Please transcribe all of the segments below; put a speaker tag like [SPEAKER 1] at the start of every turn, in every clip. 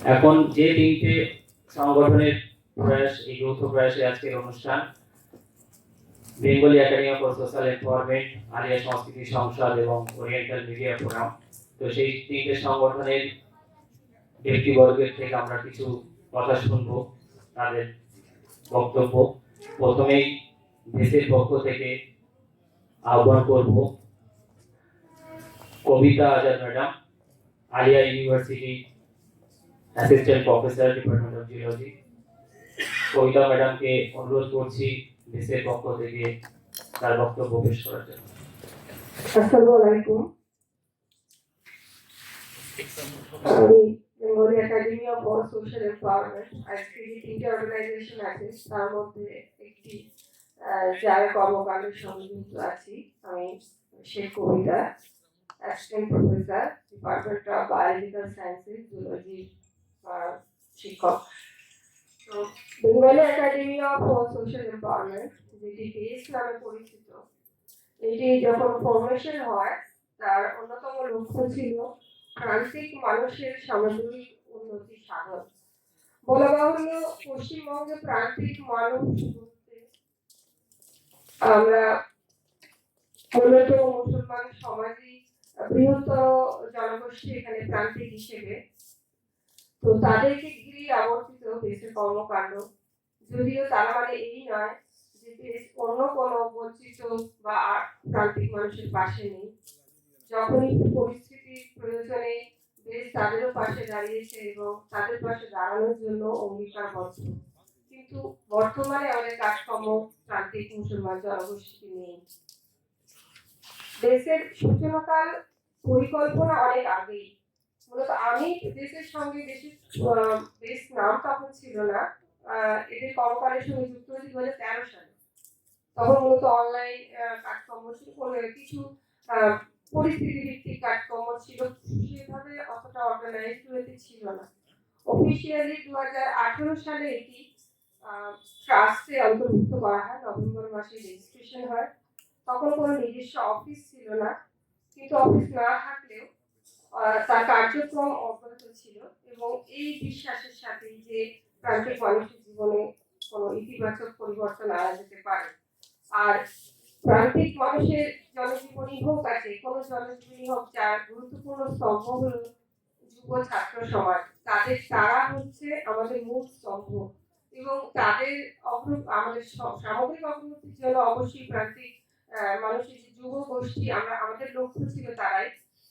[SPEAKER 1] এখন যে তিনটে সংগঠনের প্রয়াস, এই যৌথ প্রয়াসে আজকের অনুষ্ঠান, Bengali academy for social environment, Ariya Sanskriti Sansad এবং ওরিয়েন্টাল মিডিয়া ফোরাম। তো সেই তিনটে সংগঠনের ব্যক্তিবর্গের থেকে আমরা কিছু কথা শুনবো, তাদের বক্তব্য। প্রথমেই দেশের পক্ষ থেকে আহ্বান করব Kabita Azad madam, Aliah university assistant professor, department of geology. Kabita ম্যাডামকে অনুরোধ করছি দেশের পক্ষ থেকে তার বক্তব্য পেশ করার জন্য।
[SPEAKER 2] আসসালামু আলাইকুম। আমি Bengali academy for social environment, আজকে যে তিনটে অর্গানাইজেশন আছে তার মধ্যে একটি যার কর্মকাণ্ডের সঙ্গে যুক্ত আছি। আমি Sheikh Kabita, assistant professor, department of biological sciences, zoology শিক্ষক। তো Bengali academy for social Environment, যেটি বেস নামে পরিচিত, এটি যখন ফরমেশন হয় তার অন্যতম লক্ষ্য ছিল প্রান্তিক মানুষের সামগ্রিক উন্নতি সাধন। বলা বাহুল্য, পশ্চিমবঙ্গে প্রান্তিক মানুষ বলতে আমরা মূলত মুসলমান সমাজই বৃহত্তর জনগোষ্ঠী এখানে প্রান্তিক হিসেবে। তো তাদেরকে ঘিরে আবর্তিত দেশের কর্মকাণ্ড, যদিও তারা মানে এই নয় যে দেশ অন্য কোনো বঞ্চিত বা প্রান্তিক মানুষের পাশে নেই। যখনই পরিস্থিতির প্রয়োজনে দেশ তাদেরও পাশে দাঁড়িয়েছে এবং তাদের পাশে দাঁড়ানোর জন্য অঙ্গীকারবদ্ধ। কিন্তু বর্তমানে আমাদের কাজকর্ম প্রান্তিক মুসলমান জনগোষ্ঠী নেই। দেশের সূচনাকাল পরিকল্পনা অনেক আগেই। মূলত আমি দেশের সঙ্গে বেশ নাম তখন ছিল না, এদের কর্মকাণ্ডের সঙ্গে যুক্ত হয়েছি 2013 সালে। তখন মূলত অনলাইন কাজকর্ম ছিল, কিছু পরিস্থিতি ভিত্তিক কাজকর্ম ছিল, সেভাবে অতটা অর্গানাইজড হতে ছিল না। অফিসিয়ালি 2018 সালে এটি ট্রাস্টে অন্তর্ভুক্ত করা হয়, নভেম্বর মাসে রেজিস্ট্রেশন হয়। তখন কোনো নিজস্ব অফিস ছিল না, কিন্তু অফিস না থাকলেও তার কার্যক্রম অব্যাহত ছিল এবং এই বিশ্বাসের সাথে যে প্রান্তিক মানুষের জীবনে কোনো ইতিবাচক পরিবর্তন আনা যেতে পারে। আর প্রান্তিক মানুষের জনজীবনী হোক আছে কোনো জনজীবনী হোক, যার গুরুত্বপূর্ণ স্তম্ভ হল যুব ছাত্র সমাজ। তারা হচ্ছে আমাদের মূল স্তম্ভ এবং তাদের আমাদের সামগ্রিক অগ্রগতির জন্য অবশ্যই প্রান্তিক মানুষের যে যুব গোষ্ঠী, আমাদের লক্ষ্য ছিল তারাই।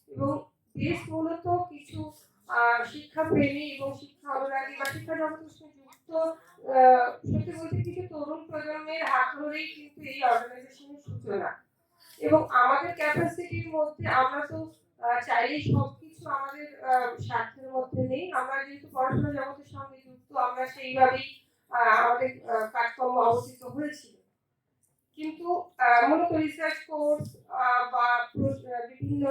[SPEAKER 2] এবং দেশ মূলত কিছু শিক্ষাপ্রেমী এবং শিক্ষা অনুরাগী বা শিক্ষা জগতের সঙ্গে যুক্ত সত্যি বলতে কিছু তরুণ প্রজন্মের হাত ধরেই কিন্তু এই অর্গানাইজেশনের সূচনা। এবং আমাদের ক্যাপাসিটির মধ্যে আমরা তো চাইলেই সবকিছু আমাদের স্বার্থের মধ্যে নেই। আমরা যেহেতু পড়াশোনা জগতের সঙ্গে যুক্ত, আমরা সেইভাবেই আমাদের কাজকর্ম অবস্থিত হয়েছিল। কিন্তু মূলত রিসার্চ কোর্স বা বিভিন্ন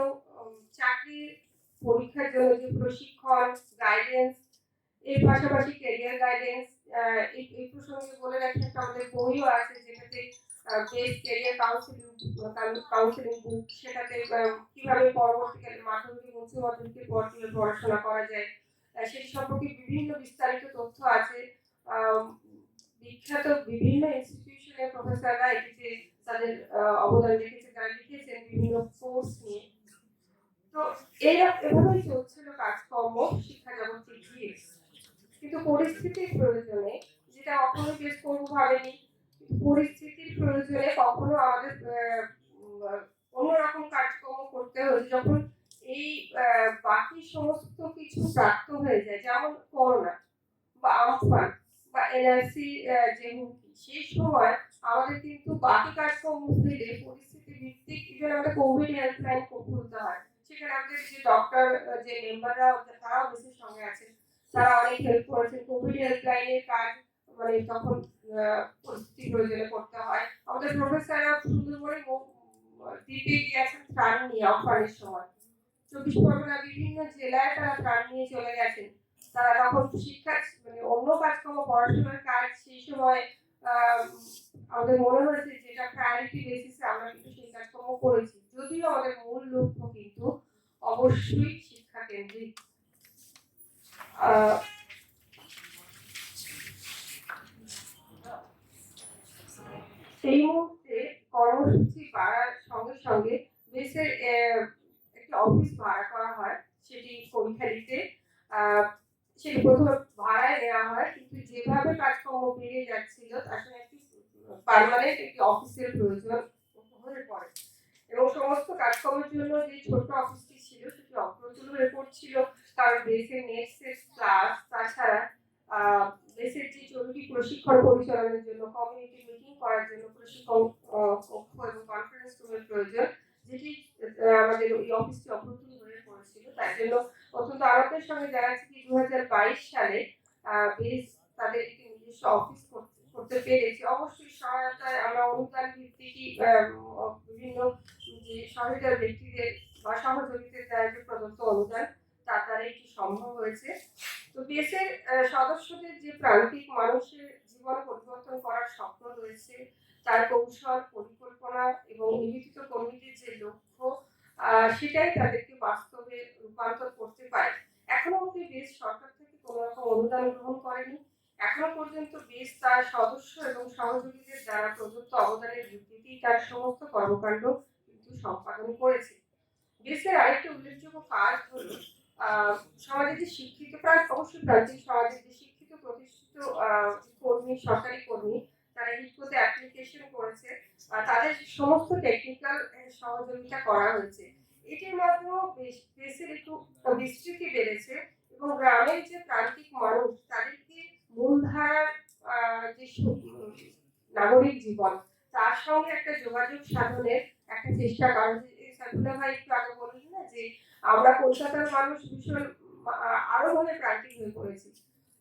[SPEAKER 2] চাকরির পরীক্ষার জন্য যে প্রশিক্ষণ, গাইডেন্স, এর পাশাপাশি ক্যারিয়ার গাইডেন্স, এই প্রসঙ্গে বলে রাখি একটা আমাদের বইও আছে যেটাতে বেস্ট ক্যারিয়ার কাউন্সিলিং বুক, সেটাতে কিভাবে পরবর্তীকালে মাধ্যমিক উচ্চ মাধ্যমিকের পর কিভাবে পড়াশোনা করা যায় সেই সম্পর্কে বিভিন্ন বিস্তারিত তথ্য আছে। বিখ্যাত বিভিন্ন ইনস্টিটিউশনের প্রফেসররা এটিতে তাদের অবদান রেখেছে, তারা লিখেছেন বিভিন্ন কোর্স নিয়ে। তো এভাবেই চলছিল কাজকর্ম শিক্ষা জগতে গিয়ে। কিন্তু পরিস্থিতির প্রয়োজনে, যেটা কখনো বেশ করবো ভাবেনি, পরিস্থিতির প্রয়োজনে কখনো আমাদের অন্যরকম কাজকর্ম করতে হয়েছে। যখন এই বাকি সমস্ত কিছু প্রাপ্ত হয়ে যায়, যেমন করোনা বা আমফান বা এনআরসি যে হুমকি, সেই সময় আমাদের কিন্তু বাকি কাজকর্ম ফেলে পরিস্থিতি ভিত্তিক ইভেন আমাদের কোভিড হেল্পলাইন খুলতে হয়। সেখানে আমাদের যে ডক্টর, যে মেম্বাররা, তারাও দেশের সঙ্গে আছেন, তারা অনেক হেল্প করেছেন। কোভিড হেল্পলাইনের কাজ মানে তখন পরিস্থিতি প্রয়োজনে করতে হয়। আমাদের প্রফেসররা সুন্দরবনে দ্বীপে গিয়েছেন ত্রাণ নিয়ে আমফানের সময়। 24 পরগনা বিভিন্ন জেলায় তারা ত্রাণ নিয়ে চলে গেছেন। তারা তখন শিক্ষা মানে অন্য কাজকর্ম, পড়াশোনার কাজ সেই সময় আমাদের মনে হয়েছে যেটা প্রায়োরিটি বেসিসে আমরা কিন্তু সেই কাজকর্ম করেছি, যদিও আমাদের মূল লক্ষ্য কিন্তু অবশ্যই শিক্ষা কেন্দ্রিক। দেশের একটা অফিস ভাড়া করা হয়, সেটি পরীক্ষারিতে সেটি প্রথমে ভাড়ায় নেওয়া হয়, কিন্তু যেভাবে কাজকর্ম বেড়ে যাচ্ছিল আসলে একটি পার্মানেন্ট একটি অফিসের প্রয়োজন হয়ে পড়ে এবং সমস্ত কাজকর্মের জন্য যে ছোট্ট অফিসটি ছিল সেটি অপ্রতুল হয়ে পড়ছিল। কারণ দেশের নেট সেট ক্লাস, তাছাড়া দেশের যে জরুরি প্রশিক্ষণ পরিচালনার জন্য, কমিউনিটি মিটিং করার জন্য প্রশিক্ষণ কক্ষ এবং কনফারেন্স রুমের প্রয়োজন, যেটি আমাদের ওই অফিসটি অপ্রতুল হয়ে পড়েছিল। তাই জন্য অত্যন্ত আনন্দের সঙ্গে জানাচ্ছি যে 2022 সালে বেশ তাদের একটি নিজস্ব অফিস করতে পেরেছি। অবশ্যই সহায়তায় আমরা অনুদান ভিত্তিকই বিভিন্ন যে সহায়তার ব্যক্তিদের বা সহযোগীদের দ্বারা যে প্রদত্ত অনুদান তার দ্বারা এটি সম্ভব হয়েছে। তো দেশের সদস্যদের যে প্রান্তিক মানুষের জীবন পরিবর্তন করার স্বপ্ন রয়েছে, তার কৌশল, পরিকল্পনা এবং নিবেদিত কর্মীদের যে লক্ষ্য, সেটাই তাদেরকে বাস্তবে রূপান্তর করতে পারে। এখনো অব্দি দেশ সরকার থেকে কোনো রকম অনুদান গ্রহণ করেনি। এখনো পর্যন্ত দেশ তার সদস্য এবং সহযোগীদের দ্বারা প্রদত্ত অবদানের ভিত্তিতেই তার সমস্ত কর্মকাণ্ড কিন্তু সম্পাদন করেছে। দেশের আরেকটি উল্লেখযোগ্য কাজ হলো সমাজের যে শিক্ষিত অবশ্যই প্রান্তিক সমাজের যে শিক্ষিত প্রতিষ্ঠিত কর্মী, সরকারি কর্মী, তারা হিটকোতে অ্যাপ্লিকেশন করেছে, তাদের সমস্ত টেকনিক্যাল সহযোগিতা করা হয়েছে। এটির মাধ্যমেও দেশের একটু বিস্তৃতি বেড়েছে এবং গ্রামের যে প্রান্তিক মানুষ তাদেরকে মূলধারার যে নাগরিক জীবন তার সঙ্গে একটা যোগাযোগ সাধনের একটা চেষ্টা করা। সাইফুল্লাহ ভাই একটু আগে বললেন না যে আমরা কলকাতার মানুষ ভীষণ আরো ভাবে প্রান্তিক হয়ে পড়েছি।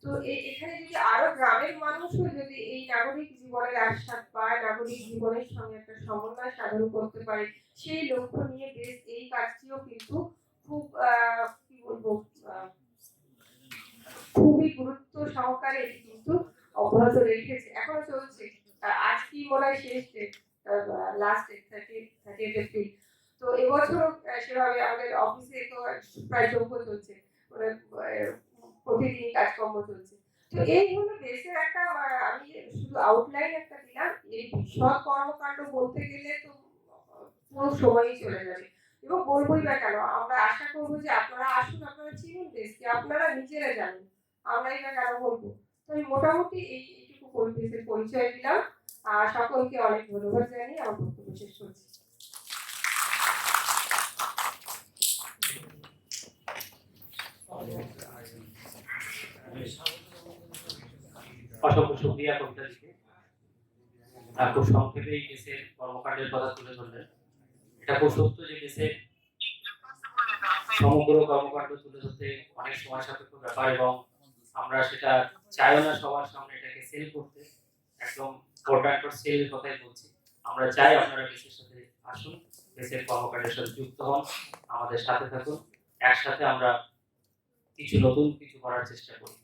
[SPEAKER 2] তো এখানে যদি আরো গ্রামের মানুষও যদি এই নাগরিক জীবনের আস্বাদ পায়, নাগরিক জীবনের সঙ্গে একটা সমন্বয় সাধন করতে পারে, সেই লক্ষ্য নিয়ে দেশ এই কাজটিও কিন্তু খুব কি বলবো খুবই গুরুত্ব সহকারে এটি কিন্তু অব্যাহত রেখেছে, এখনো চলছে। আজ কি মনে হয় শেষ ডেট, লাস্ট ডেট 30 এপ্রিল। তো এবছর সেভাবে আমাদের অফিসে তো প্রায় যোগ্য চলছে, মানে প্রতিদিন কাজকর্ম চলছে। তো এই হলো দেশের একটা, আমি শুধু আউটলাইন একটা দিলাম। এই বিশদ কর্মকাণ্ড বলতে গেলে তো পুরো সময়ই চলে যাবে এবং বলবোই বা কেন। আমরা আশা করবো যে আপনারা আসুন, আপনারা চিনুন দেশকে, আপনারা নিজেরা জানুন, আমরাই বা কেন বলবো। তো আমি মোটামুটি এইটুকু পরিবেশের পরিচয় দিলাম। সকলকে অনেক ধন্যবাদ জানিয়ে আমার বক্তব্য শেষ করছি।
[SPEAKER 1] অসংখ্য শুকরিয়া কবিতা দিকে। খুব সংক্ষেপে এই দেশের কর্মকাণ্ডের কথা তুলে ধরলেন। এটা খুব সত্য যে দেশের সমগ্র কর্মকাণ্ড তুলে ধরতে অনেক সময় সাপেক্ষ ব্যাপার এবং আমরা সেটা চাইও না সবার সামনে এটাকে সেল করতে। একদম কোর্ট সেলের কথাই বলছি। আমরা চাই আপনারা দেশের সাথে আসুন, দেশের কর্মকাণ্ডের সাথে যুক্ত হন, আমাদের সাথে থাকুন, একসাথে আমরা কিছু নতুন কিছু করার চেষ্টা করি।